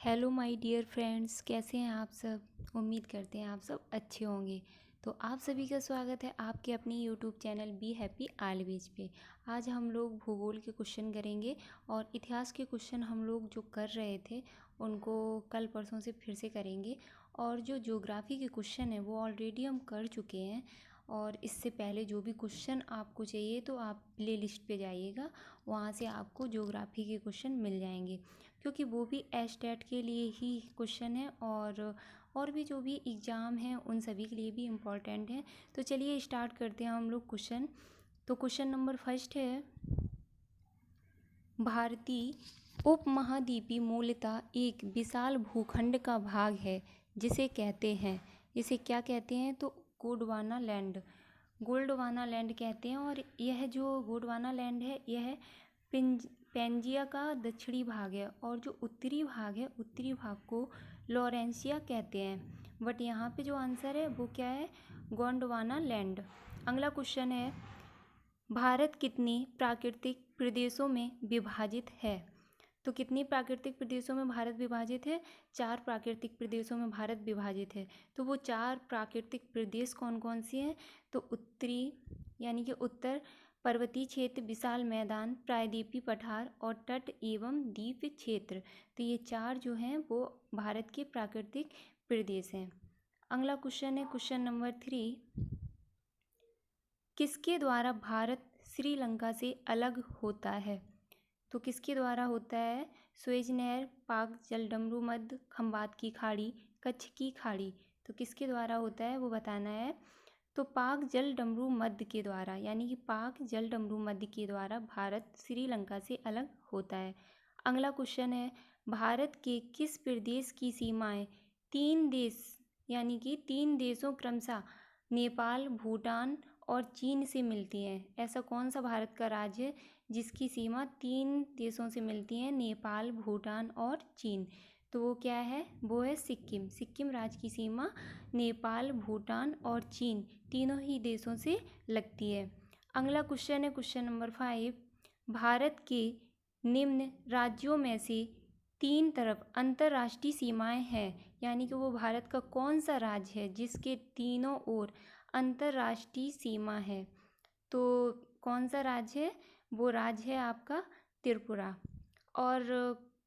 Hello my dear friends, कैसे हैं आप सब। उम्मीद करते हैं आप सब अच्छे होंगे। तो आप सभी का स्वागत है आपके अपने YouTube channel be happy always पे। आज हम लोग भूगोल के क्वेश्चन करेंगे और इतिहास के क्वेश्चन हम लोग जो कर रहे थे उनको कल परसों से फिर से करेंगे। और जो ज्योग्राफी के क्वेश्चन है वो ऑलरेडी हम कर चुके हैं। और इससे पहले जो भी क्वेश्चन आपको चाहिए तो आप प्ले लिस्ट पर जाइएगा, वहाँ से आपको ज्योग्राफी के क्वेश्चन मिल जाएंगे, क्योंकि वो भी एस्टेट के लिए ही क्वेश्चन है और भी जो भी एग्ज़ाम हैं उन सभी के लिए भी इम्पॉर्टेंट हैं। तो चलिए स्टार्ट करते हैं हम लोग क्वेश्चन। तो क्वेश्चन नंबर फर्स्ट है, भारतीय उपमहाद्वीपीय मूलतः एक विशाल भूखंड का भाग है जिसे कहते हैं, इसे क्या कहते हैं तो गोंडवाना लैंड। गोंडवाना लैंड कहते हैं। और यह जो गोंडवाना लैंड है यह पेंजिया का दक्षिणी भाग है, और जो उत्तरी भाग है उत्तरी भाग को लॉरेंसिया कहते हैं। बट यहाँ पे जो आंसर है वो क्या है, गोंडवाना लैंड। अगला क्वेश्चन है, भारत कितने प्राकृतिक प्रदेशों में विभाजित है। तो कितनी प्राकृतिक प्रदेशों में भारत विभाजित है, 4 प्राकृतिक प्रदेशों में भारत विभाजित है। तो वो 4 प्राकृतिक प्रदेश कौन कौन से हैं, तो उत्तरी यानी कि उत्तर पर्वतीय क्षेत्र, विशाल मैदान, प्रायद्वीपीय पठार और तट एवं द्वीप क्षेत्र। तो ये 4 जो हैं वो भारत के प्राकृतिक प्रदेश हैं। अगला क्वेश्चन है क्वेश्चन नंबर 3, किसके द्वारा भारत श्रीलंका से अलग होता है। तो किसके द्वारा होता है, सुएज नहर, पाक जलडमरू मध्य, खंबात की खाड़ी, कच्छ की खाड़ी। तो किसके द्वारा होता है वो बताना है। तो पाक जलडमरू मध्य के द्वारा, यानी कि पाक जलडमरू मध्य के द्वारा भारत श्रीलंका से अलग होता है। अगला क्वेश्चन है, भारत के किस प्रदेश की सीमाएं 3 देश यानी कि 3 देशों क्रमशः नेपाल, भूटान और चीन से मिलती हैं। ऐसा कौन सा भारत का राज्य है जिसकी सीमा 3 देशों से मिलती हैं, नेपाल, भूटान और चीन। तो वो क्या है, वो है सिक्किम। सिक्किम राज्य की सीमा नेपाल, भूटान और चीन तीनों ही देशों से लगती है। अगला क्वेश्चन है क्वेश्चन नंबर 5, भारत के निम्न राज्यों में से 3 तरफ अंतर्राष्ट्रीय सीमाएं हैं, यानी कि वो भारत का कौन सा राज्य है जिसके तीनों ओर अंतर्राष्ट्रीय सीमा है। तो कौन सा राज्य है, वो राज्य है आपका त्रिपुरा। और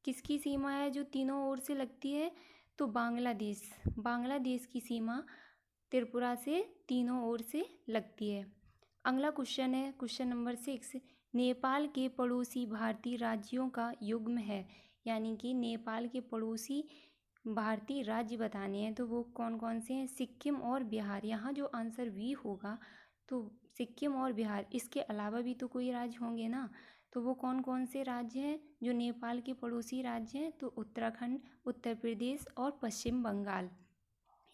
किसकी सीमा है जो तीनों ओर से लगती है, तो बांग्लादेश। बांग्लादेश की सीमा त्रिपुरा से तीनों ओर से लगती है। अगला क्वेश्चन है क्वेश्चन नंबर 6, नेपाल के पड़ोसी भारतीय राज्यों का युग्म है, यानी कि नेपाल के पड़ोसी भारतीय राज्य बताने हैं। तो वो कौन कौन से हैं, सिक्किम और बिहार। यहाँ जो आंसर बी होगा तो सिक्किम और बिहार, इसके अलावा भी तो कोई राज्य होंगे ना। तो वो कौन कौन से राज्य हैं जो नेपाल के पड़ोसी राज्य हैं, तो उत्तराखंड, उत्तर प्रदेश और पश्चिम बंगाल,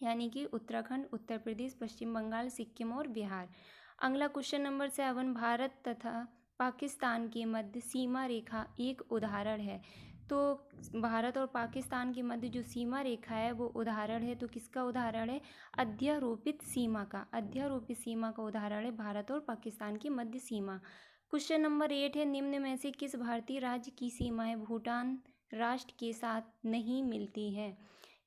यानी कि उत्तराखंड, उत्तर प्रदेश, पश्चिम बंगाल, सिक्किम और बिहार। अगला क्वेश्चन नंबर 7, भारत तथा पाकिस्तान के मध्य सीमा रेखा एक उदाहरण है। तो भारत और पाकिस्तान के मध्य जो सीमा रेखा है वो उदाहरण है, तो किसका उदाहरण है, अध्यारोपित सीमा का। अध्यारोपित सीमा का उदाहरण है भारत और पाकिस्तान की मध्य सीमा। क्वेश्चन नंबर 8 है, निम्न में से किस भारतीय राज्य की सीमाएं भूटान राष्ट्र के साथ नहीं मिलती हैं,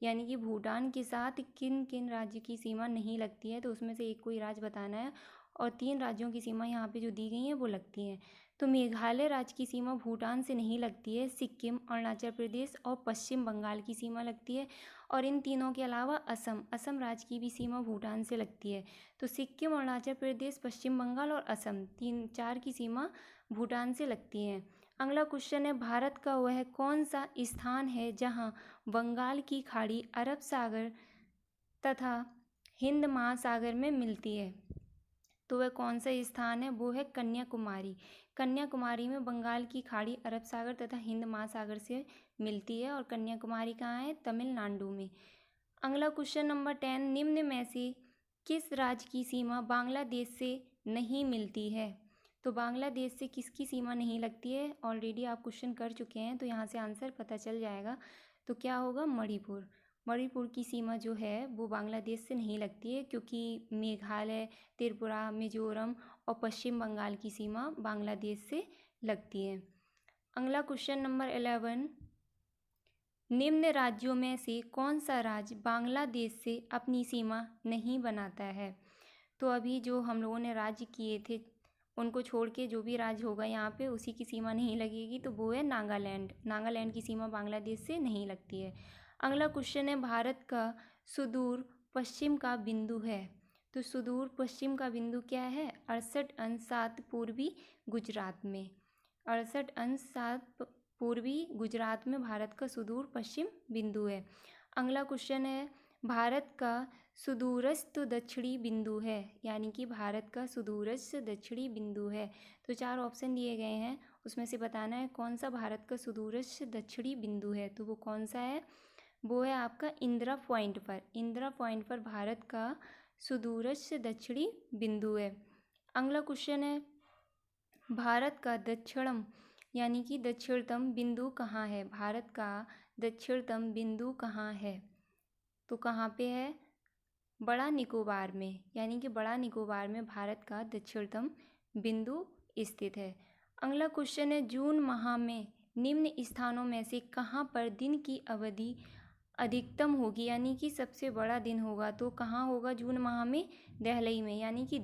यानी कि भूटान के साथ किन किन राज्य की सीमा नहीं लगती है। तो उसमें से एक कोई राज्य बताना है, और 3 राज्यों की सीमा यहाँ पे जो दी गई हैं वो लगती हैं। तो मेघालय राज्य की सीमा भूटान से नहीं लगती है, सिक्किम, अरुणाचल प्रदेश और पश्चिम बंगाल की सीमा लगती है। और इन तीनों के अलावा असम राज्य की भी सीमा भूटान से लगती है। तो सिक्किम, अरुणाचल प्रदेश, पश्चिम बंगाल और असम 3-4 की सीमा भूटान से लगती हैं। अगला क्वेश्चन है, भारत का वह कौन सा स्थान है जहाँ बंगाल की खाड़ी अरब सागर तथा हिंद महासागर में मिलती है। तो वह कौन सा स्थान है, वो है कन्याकुमारी। कन्याकुमारी में बंगाल की खाड़ी अरब सागर तथा हिंद महासागर से मिलती है, और कन्याकुमारी कहाँ है, तमिलनाडु में। अगला क्वेश्चन नंबर 10, निम्न में से किस राज्य की सीमा बांग्लादेश से नहीं मिलती है। तो बांग्लादेश से किसकी सीमा नहीं लगती है, ऑलरेडी आप क्वेश्चन कर चुके हैं तो यहाँ से आंसर पता चल जाएगा। तो क्या होगा, मणिपुर। मणिपुर की सीमा जो है वो बांग्लादेश से नहीं लगती है, क्योंकि मेघालय, त्रिपुरा, मिजोरम और पश्चिम बंगाल की सीमा बांग्लादेश से लगती है। अगला क्वेश्चन नंबर 11, निम्न राज्यों में से कौन सा राज्य बांग्लादेश से अपनी सीमा नहीं बनाता है? तो अभी जो हम लोगों ने राज्य किए थे उनको छोड़ के जो भी राज्य होगा यहाँ पे उसी की सीमा नहीं लगेगी, तो वो है नागालैंड। नागालैंड की सीमा बांग्लादेश से नहीं लगती है। अगला क्वेश्चन है, भारत का सुदूर पश्चिम का बिंदु है। तो सुदूर पश्चिम का बिंदु क्या है? 68 पूर्वी गुजरात में। 68 पूर्वी गुजरात में भारत का सुदूर पश्चिम बिंदु है। अगला क्वेश्चन है, भारत का सुदूरस्थ दक्षिणी बिंदु है, यानी कि भारत का सुदूरस्थ दक्षिणी बिंदु है। तो 4 ऑप्शन दिए गए हैं, उसमें से बताना है कौन सा भारत का सुदूरस्थ दक्षिणी बिंदु है। तो वो कौन सा है? वो है आपका इंदिरा पॉइंट पर। इंदिरा पॉइंट पर भारत का सुदूरस्थ दक्षिणी बिंदु है। अगला क्वेश्चन है, भारत का दक्षिणम यानी कि दक्षिणतम बिंदु कहाँ है? भारत का दक्षिणतम बिंदु कहाँ है? तो कहाँ पे है? बड़ा निकोबार में, यानी कि बड़ा निकोबार में भारत का दक्षिणतम बिंदु स्थित है। अगला क्वेश्चन है, जून माह में निम्न स्थानों में से कहाँ पर दिन की अवधि अधिकतम होगी, यानी कि सबसे बड़ा दिन होगा? तो कहाँ होगा जून माह में? दिल्ली में, यानी कि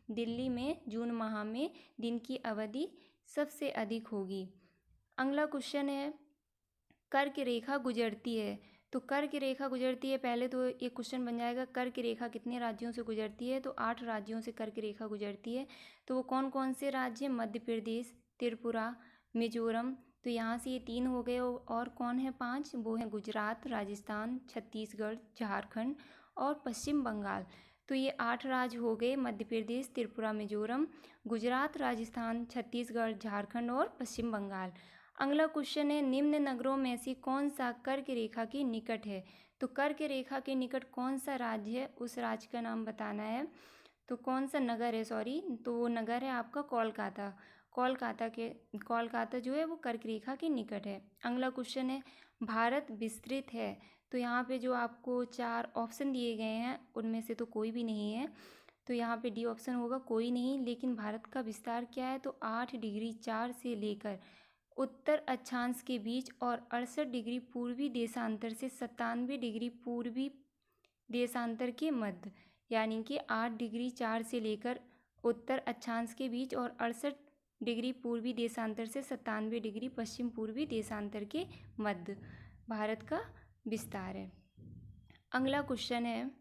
दिल्ली में जून माह में दिन की अवधि सबसे अधिक होगी। अगला क्वेश्चन है, कर्क रेखा गुजरती है। तो कर्क रेखा गुजरती है, पहले तो ये क्वेश्चन बन जाएगा कर्क रेखा कितने राज्यों से गुजरती है? तो 8 राज्यों से कर्क रेखा गुजरती है। तो वो कौन कौन से राज्य? मध्य प्रदेश, त्रिपुरा, मिजोरम। तो यहाँ से ये 3 हो गए, और कौन है 5? वो है गुजरात, राजस्थान, छत्तीसगढ़, झारखंड और पश्चिम बंगाल। तो ये 8 राज्य हो गए, मध्य प्रदेश, त्रिपुरा, मिजोरम, गुजरात, राजस्थान, छत्तीसगढ़, झारखंड और पश्चिम बंगाल। अगला क्वेश्चन है, निम्न नगरों में से कौन सा कर्क रेखा के निकट है? तो कर्क रेखा के निकट कौन सा राज्य है, उस राज्य का नाम बताना है। तो कौन सा नगर है, सॉरी, तो वो नगर है आपका कोलकाता। कोलकाता जो है वो कर्क रेखा के निकट है। अगला क्वेश्चन है, भारत विस्तृत है। तो यहाँ पे जो आपको 4 ऑप्शन दिए गए हैं उनमें से तो कोई भी नहीं है, तो यहाँ पे डी ऑप्शन होगा, कोई नहीं। लेकिन भारत का विस्तार क्या है? तो 8 डिग्री 4 से लेकर उत्तर अक्षांश के बीच और 68 डिग्री पूर्वी देशांतर से 97 डिग्री पूर्वी देशांतर के मध्य, यानी कि 8 डिग्री 4 से लेकर उत्तर अक्षांश के बीच और 68 डिग्री पूर्वी देशांतर से 97 डिग्री पश्चिम पूर्वी देशांतर के मध्य भारत का विस्तार है। अगला क्वेश्चन है,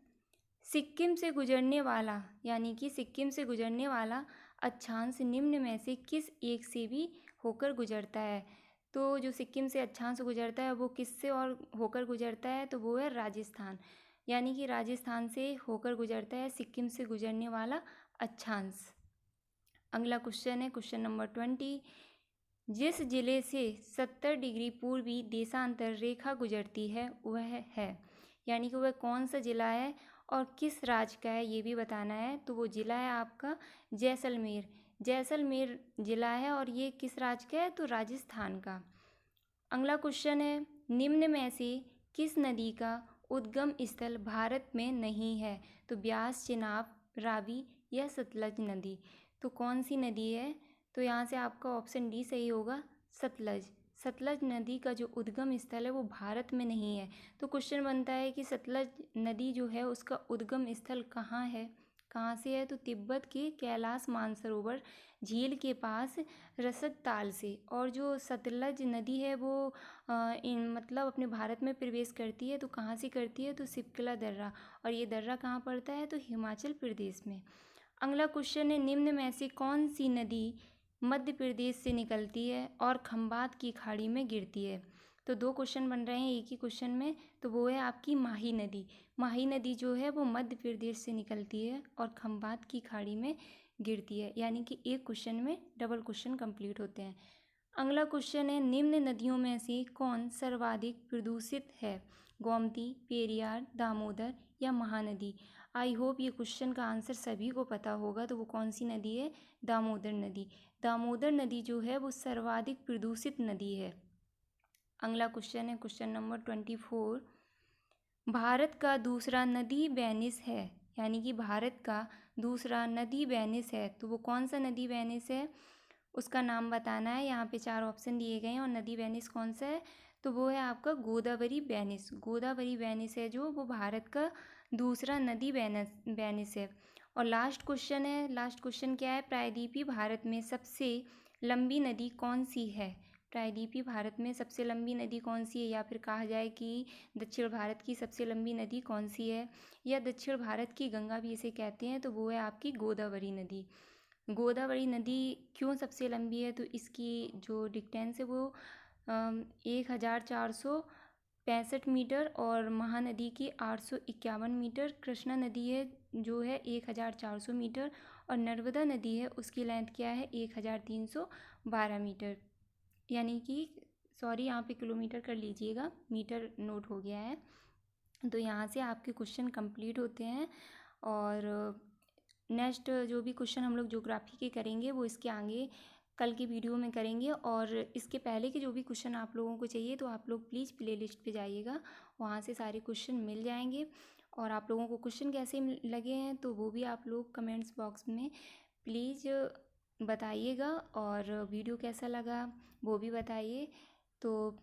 सिक्किम से गुजरने वाला, यानी कि सिक्किम से गुजरने वाला अक्षांश निम्न में से किस एक से भी होकर गुजरता है? तो जो सिक्किम से अक्षांश गुजरता है वो किससे और होकर गुजरता है? तो वो है राजस्थान, यानी कि राजस्थान से होकर गुजरता है सिक्किम से गुजरने वाला अक्षांश। अगला क्वेश्चन है क्वेश्चन नंबर 20, जिस जिले से 70 डिग्री पूर्वी देशांतर रेखा गुजरती है वह है, यानी कि वह कौन सा जिला है और किस राज्य का है ये भी बताना है। तो वो जिला है आपका जैसलमेर। जैसलमेर जिला है और ये किस राज्य का है? तो राजस्थान का। अगला क्वेश्चन है, निम्न में से किस नदी का उद्गम स्थल भारत में नहीं है? तो ब्यास, चेनाब, रावी या सतलज नदी। तो कौन सी नदी है? तो यहाँ से आपका ऑप्शन डी सही होगा, सतलज। सतलज नदी का जो उद्गम स्थल है वो भारत में नहीं है। तो क्वेश्चन बनता है कि सतलज नदी जो है उसका उद्गम स्थल कहाँ है, कहाँ से है? तो तिब्बत के कैलाश मानसरोवर झील के पास रसद ताल से। और जो सतलज नदी है वो मतलब अपने भारत में प्रवेश करती है, तो कहाँ से करती है? तो सिपकला दर्रा, और ये दर्रा कहाँ पड़ता है? तो हिमाचल प्रदेश में। अगला क्वेश्चन है, निम्न में से कौन सी नदी मध्य प्रदेश से निकलती है और खंबात की खाड़ी में गिरती है? तो 2 क्वेश्चन बन रहे हैं एक ही क्वेश्चन में, तो वो है आपकी माही नदी। माही नदी जो है वो मध्य प्रदेश से निकलती है और खंबात की खाड़ी में गिरती है, यानी कि एक क्वेश्चन में डबल क्वेश्चन कंप्लीट होते हैं। अगला क्वेश्चन है, निम्न नदियों में से कौन सर्वाधिक प्रदूषित है? गोमती, पेरियार, दामोदर या महानदी। आई होप ये क्वेश्चन का आंसर सभी को पता होगा। तो वो कौन सी नदी है? दामोदर नदी। दामोदर नदी जो है वो सर्वाधिक प्रदूषित नदी है। अगला क्वेश्चन है क्वेश्चन नंबर 24, भारत का दूसरा नदी बेनिस है, यानी कि भारत का दूसरा नदी बेनिस है। तो वो कौन सा नदी बेनिस है, उसका नाम बताना है। यहाँ पे 4 ऑप्शन दिए गए हैं और नदी बेनिस कौन सा है? तो वो है आपका गोदावरी बेनिस। गोदावरी बेनिस है जो, वो भारत का दूसरा नदी बेनिस है। और लास्ट क्वेश्चन क्या है, प्रायद्वीपीय भारत में सबसे लंबी नदी कौन सी है? प्रायद्वीपीय भारत में सबसे लंबी नदी कौन सी है, या फिर कहा जाए कि दक्षिण भारत की सबसे लंबी नदी कौन सी है, या दक्षिण भारत की गंगा भी इसे कहते हैं, तो वो है आपकी गोदावरी नदी। गोदावरी नदी क्यों सबसे लंबी है, तो इसकी जो डिस्टेंस है वो 1465 मीटर, और महानदी की 851 मीटर। कृष्णा नदी है जो है 1400 मीटर, और नर्मदा नदी है उसकी लेंथ क्या है 1312 मीटर। यानी कि सॉरी, यहाँ पे किलोमीटर कर लीजिएगा, मीटर नोट हो गया है। तो यहाँ से आपके क्वेश्चन कंप्लीट होते हैं। और नेक्स्ट जो भी क्वेश्चन हम लोग ज्योग्राफी के करेंगे वो इसके आगे कल की वीडियो में करेंगे। और इसके पहले के जो भी क्वेश्चन आप लोगों को चाहिए तो आप लोग प्लीज़ प्लेलिस्ट पे जाइएगा, वहाँ से सारे क्वेश्चन मिल जाएंगे। और आप लोगों को क्वेश्चन कैसे लगे हैं तो वो भी आप लोग कमेंट्स बॉक्स में प्लीज़ बताइएगा, और वीडियो कैसा लगा वो भी बताइए। तो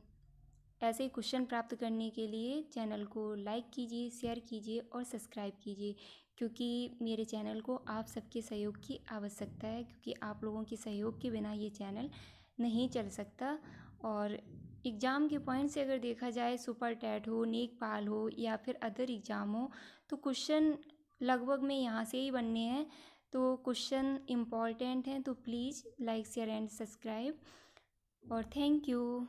ऐसे ही क्वेश्चन प्राप्त करने के लिए चैनल को लाइक कीजिए, शेयर कीजिए और सब्सक्राइब कीजिए, क्योंकि मेरे चैनल को आप सबके सहयोग की आवश्यकता है, क्योंकि आप लोगों के सहयोग के बिना ये चैनल नहीं चल सकता। और एग्ज़ाम के पॉइंट से अगर देखा जाए, सुपर टेट हो, नेकपाल हो, या फिर अदर एग्ज़ाम हो, तो क्वेश्चन लगभग में यहाँ से ही बनने हैं। तो क्वेश्चन इम्पॉर्टेंट हैं, तो please like share and subscribe, और थैंक यू।